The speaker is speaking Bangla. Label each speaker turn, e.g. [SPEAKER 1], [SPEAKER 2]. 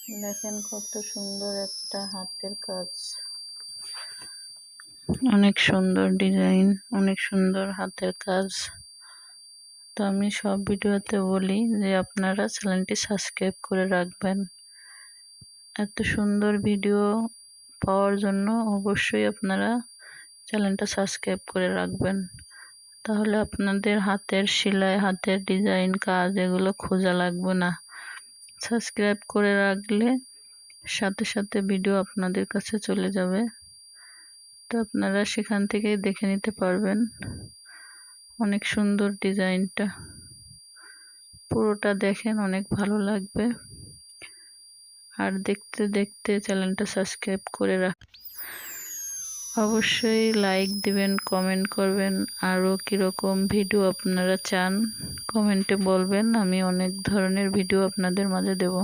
[SPEAKER 1] দেখেন কত সুন্দর একটা হাতের কাজ, অনেক সুন্দর ডিজাইন, অনেক সুন্দর হাতের কাজ। তো আমি সব ভিডিওতে বলি যে আপনারা চ্যানেলটি সাবস্ক্রাইব করে রাখবেন। এত সুন্দর ভিডিও পাওয়ার জন্য অবশ্যই আপনারা চ্যানেলটা সাবস্ক্রাইব করে রাখবেন। তাহলে আপনাদের হাতের সেলাই, হাতের ডিজাইন কাজ এগুলো খোঁজা লাগবে না। সাবস্ক্রাইব করে রাখলে সাথে সাথে ভিডিও আপনাদের কাছে চলে যাবে। তো আপনারা সেখান থেকে দেখে নিতে পারবেন। অনেক সুন্দর ডিজাইনটা, পুরোটা দেখেন, অনেক ভালো লাগবে। আর দেখতে দেখতে চ্যানেলটা সাবস্ক্রাইব করে অবশ্যই লাইক দিবেন, কমেন্ট করবেন। আরও কীরকম ভিডিও আপনারা চান কমেন্টে বলবেন, আমি অনেক ধরনের ভিডিও আপনাদের মাঝে দেব।